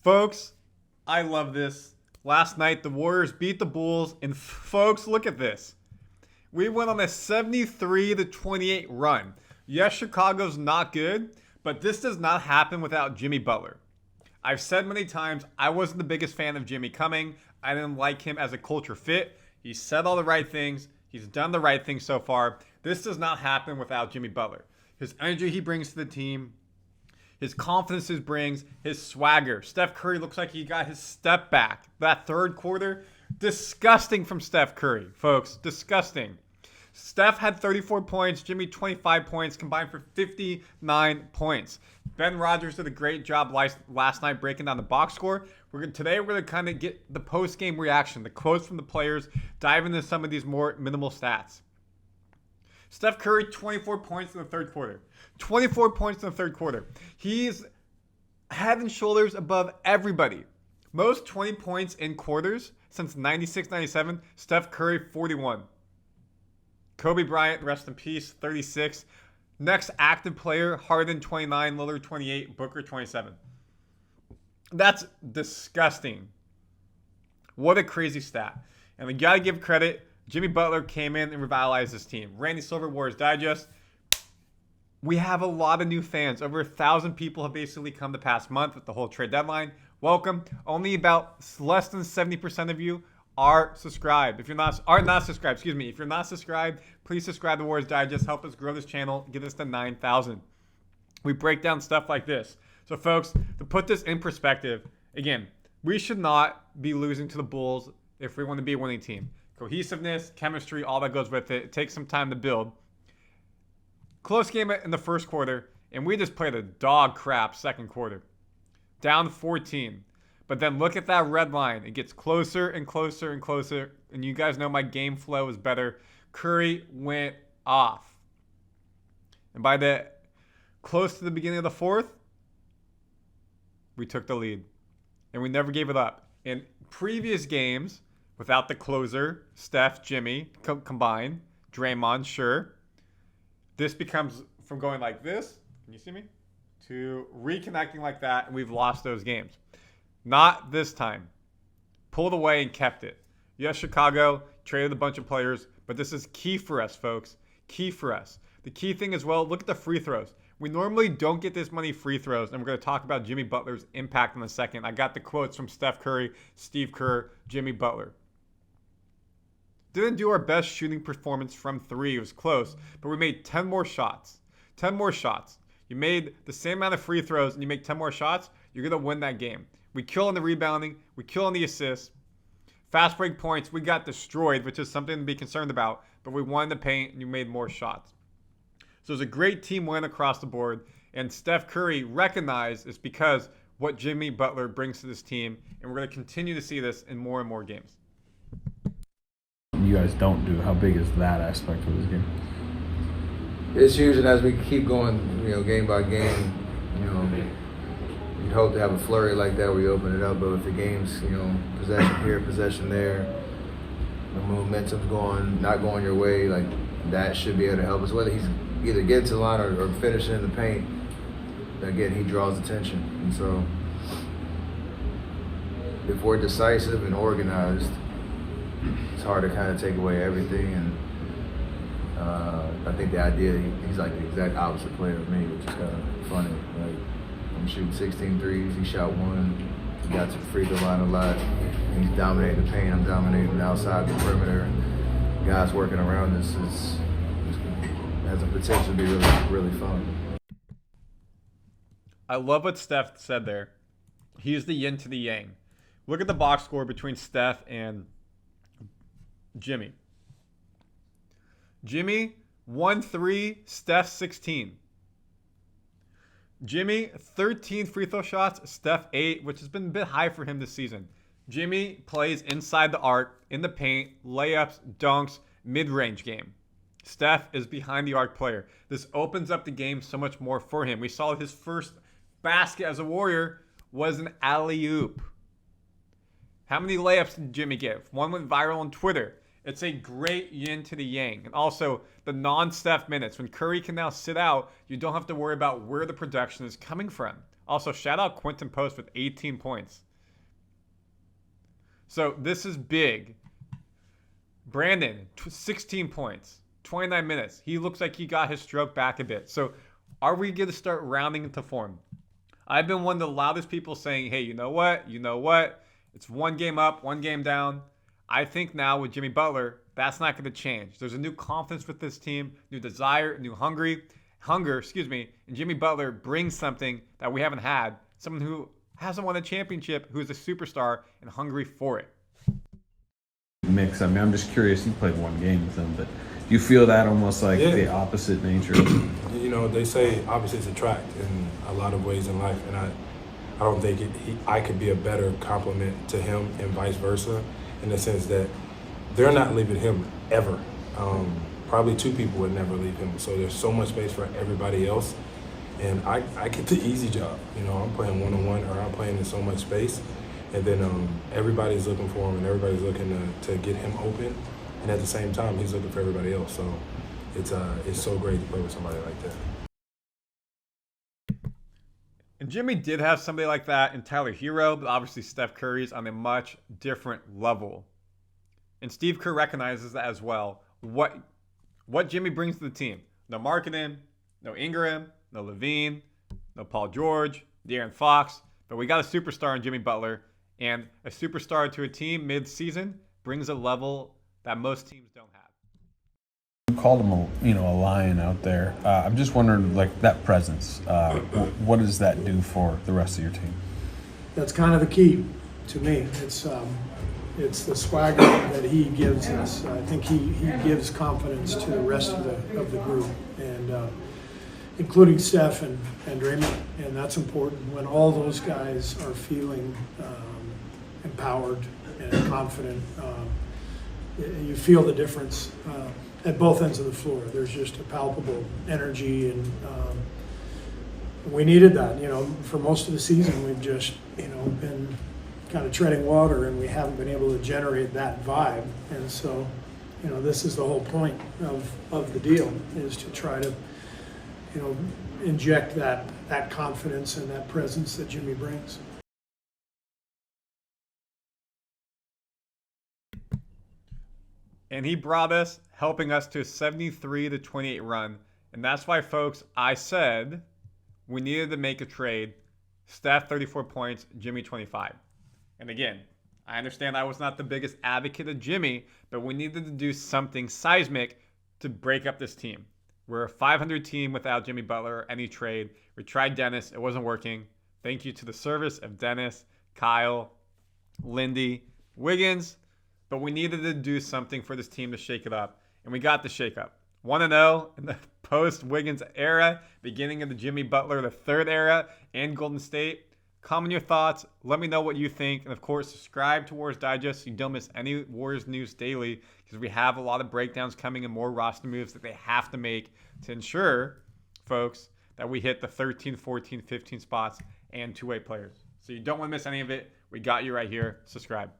Folks, I love this. Last night, the Warriors beat the Bulls, and folks, look at this. We went on a 73-28 run. Yes, Chicago's not good, but this does not happen without Jimmy Butler. I've said many times I wasn't the biggest fan of Jimmy coming. I didn't like him as a culture fit. He said all the right things. He's done the right things so far. This does not happen without Jimmy Butler. His energy he brings to the team, his confidence he brings, his swagger. Steph Curry looks like he got his step back. That third quarter, disgusting from Steph Curry, folks. Disgusting. Steph had 34 points, Jimmy 25 points, combined for 59 points. Ben Rodgers did a great job last night breaking down the box score. Today we're going to kind of get the post-game reaction, the quotes from the players, dive into some of these more minimal stats. Steph Curry, 24 points in the third quarter. 24 points in the third quarter. He's head and shoulders above everybody. Most 20 points in quarters since 96-97, Steph Curry, 41. Kobe Bryant, rest in peace, 36. Next active player, Harden, 29, Lillard, 28, Booker, 27. That's disgusting. What a crazy stat. And we got to give credit. Jimmy Butler came in and revitalized his team. Randy Silver, Warriors Digest. We have a lot of new fans. Over 1,000 people have basically come the past month with the whole trade deadline. Welcome. Only about less than 70% of you are subscribed. If you're not subscribed, if you're not subscribed, please subscribe to Warriors Digest. Help us grow this channel. Get us to 9,000. We break down stuff like this. So, folks, to put this in perspective, again, we should not be losing to the Bulls if we want to be a winning team. Cohesiveness, chemistry, all that goes with it. It takes some time to build. Close game in the first quarter, and we just played a dog crap second quarter. Down 14. But then look at that red line. It gets closer and closer and closer. And you guys know my game flow is better. Curry went off. And by the close to the beginning of the fourth, we took the lead. And we never gave it up. In previous games, without the closer, Steph, Jimmy combined, Draymond, sure. This becomes from going like this, can you see me? To reconnecting like that, and we've lost those games. Not this time. Pulled away and kept it. Yes, Chicago traded a bunch of players, but this is key for us, folks. Key for us. The key thing as well, look at the free throws. We normally don't get this many free throws, and we're going to talk about Jimmy Butler's impact in a second. I got the quotes from Steph Curry, Steve Kerr, Jimmy Butler. Didn't do our best shooting performance from three. It was close, but we made 10 more shots. 10 more shots. You made the same amount of free throws, and you make 10 more shots, you're going to win that game. We kill on the rebounding. We kill on the assists. Fast break points, we got destroyed, which is something to be concerned about, but we won the paint, and you made more shots. So it was a great team win across the board, and Steph Curry recognized it's because what Jimmy Butler brings to this team, and we're going to continue to see this in more and more games. You guys don't do. How big is that aspect of this game? It's huge, and as we keep going, game by game, you'd hope to have a flurry like that where you open it up. But if the game's, possession here, possession there, the momentum's not going your way, like that should be able to help us. Whether he's either getting to the line or finishing in the paint, again, he draws attention. And so if we're decisive and organized, it's hard to kind of take away everything. And I think the idea, he's like the exact opposite player of me, which is kind of funny. Like, I'm shooting 16 threes, he shot one, he got to the free throw line a lot. He's dominating the paint, I'm dominating outside the perimeter. And guys working around us has the potential to be really, really fun. I love what Steph said there. He's the yin to the yang. Look at the box score between Steph and Jimmy. Jimmy, 1-3, Steph, 16. Jimmy, 13 free throw shots, Steph, 8, which has been a bit high for him this season. Jimmy plays inside the arc, in the paint, layups, dunks, mid-range game. Steph is behind the arc player. This opens up the game so much more for him. We saw his first basket as a Warrior was an alley-oop. How many layups did Jimmy give? One went viral on Twitter. It's a great yin to the yang. And also the non-Steph minutes. When Curry can now sit out, you don't have to worry about where the production is coming from. Also, shout out Quinten Post with 18 points. So this is big. Brandin, 16 points, 29 minutes. He looks like he got his stroke back a bit. So are we going to start rounding into form? I've been one of the loudest people saying, hey, you know what? It's one game up, one game down. I think now with Jimmy Butler, that's not going to change. There's a new confidence with this team, new desire, new hunger, and Jimmy Butler brings something that we haven't had, someone who hasn't won a championship, who's a superstar and hungry for it. Mix. I mean, I'm just curious. You played one game with him, but do you feel that almost like the opposite nature? You know, they say opposites attract in a lot of ways in life, and I don't think I could be a better complement to him and vice versa, in the sense that they're not leaving him ever. Probably two people would never leave him. So there's so much space for everybody else, and I get the easy job. You know, I'm playing one-on-one, or I'm playing in so much space. And then everybody's looking for him, and everybody's looking to get him open. And at the same time, he's looking for everybody else. So it's so great to play with somebody like that. And Jimmy did have somebody like that in Tyler Hero, but obviously Steph Curry's on a much different level. And Steve Kerr recognizes that as well. What Jimmy brings to the team. No marketing, no Ingram, no Levine, no Paul George, De'Aaron Fox. But we got a superstar in Jimmy Butler. And a superstar to a team mid-season brings a level that most teams don't have. You called him a lion out there. I'm just wondering, like, that presence. What does that do for the rest of your team? That's kind of the key to me. It's the swagger that he gives us. I think he gives confidence to the rest of the group, and including Steph and Draymond. And that's important when all those guys are feeling empowered and confident. You feel the difference at both ends of the floor. There's just a palpable energy, and we needed that. You know, for most of the season, we've just been kind of treading water, and we haven't been able to generate that vibe. And so, this is the whole point of the deal, is to try to inject that confidence and that presence that Jimmy brings. And he brought us, helping us to a 73-28 run. And that's why, folks, I said we needed to make a trade. Steph, 34 points, Jimmy, 25. And again, I understand I was not the biggest advocate of Jimmy, but we needed to do something seismic to break up this team. We're a 500 team without Jimmy Butler or any trade. We tried Dennis. It wasn't working. Thank you to the service of Dennis, Kyle, Lindy, Wiggins. But we needed to do something for this team to shake it up. And we got the shake up. 1-0 in the post-Wiggins era, beginning of the Jimmy Butler, the third era, and Golden State. Comment your thoughts. Let me know what you think. And, of course, subscribe to Warriors Digest so you don't miss any Warriors news daily, because we have a lot of breakdowns coming and more roster moves that they have to make to ensure, folks, that we hit the 13, 14, 15 spots and two-way players. So you don't want to miss any of it. We got you right here. Subscribe.